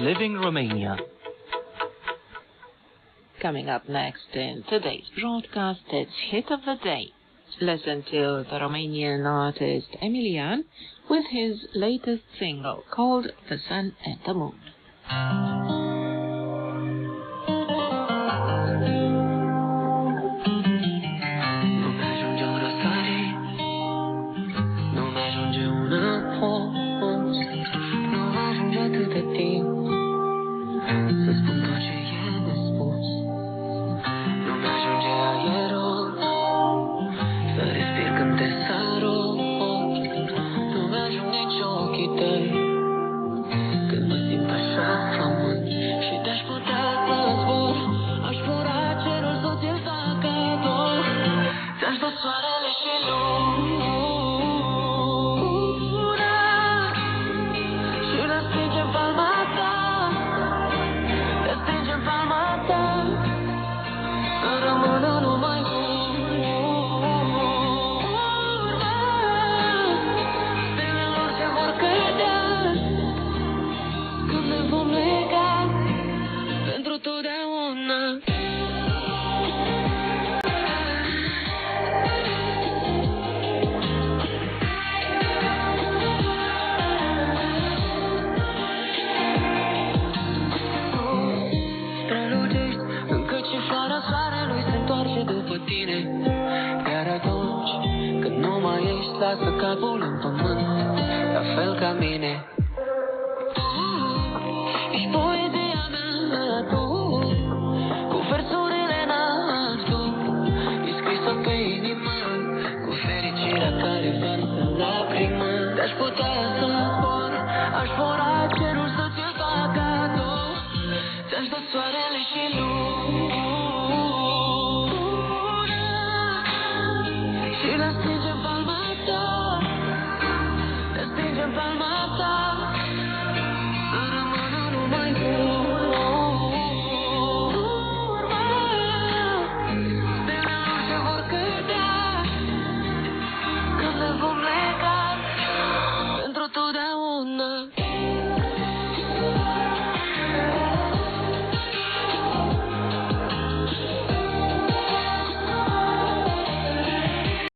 Living Romania. Coming up next in today's broadcast, it's Hit of the Day. Listen to the Romanian artist Emilian with his latest single called The Sun and the Moon. Lasă capul în pământ, la fel ca mine. Ești poezia mea, tu, cu versurile n-ați tu. E scrisă pe inimă, cu fericirea care varsă lacrimă. Te-aș putea să zbor, aș fura cerul să ți-l fac cadou. Ți-aș da soarele și luna.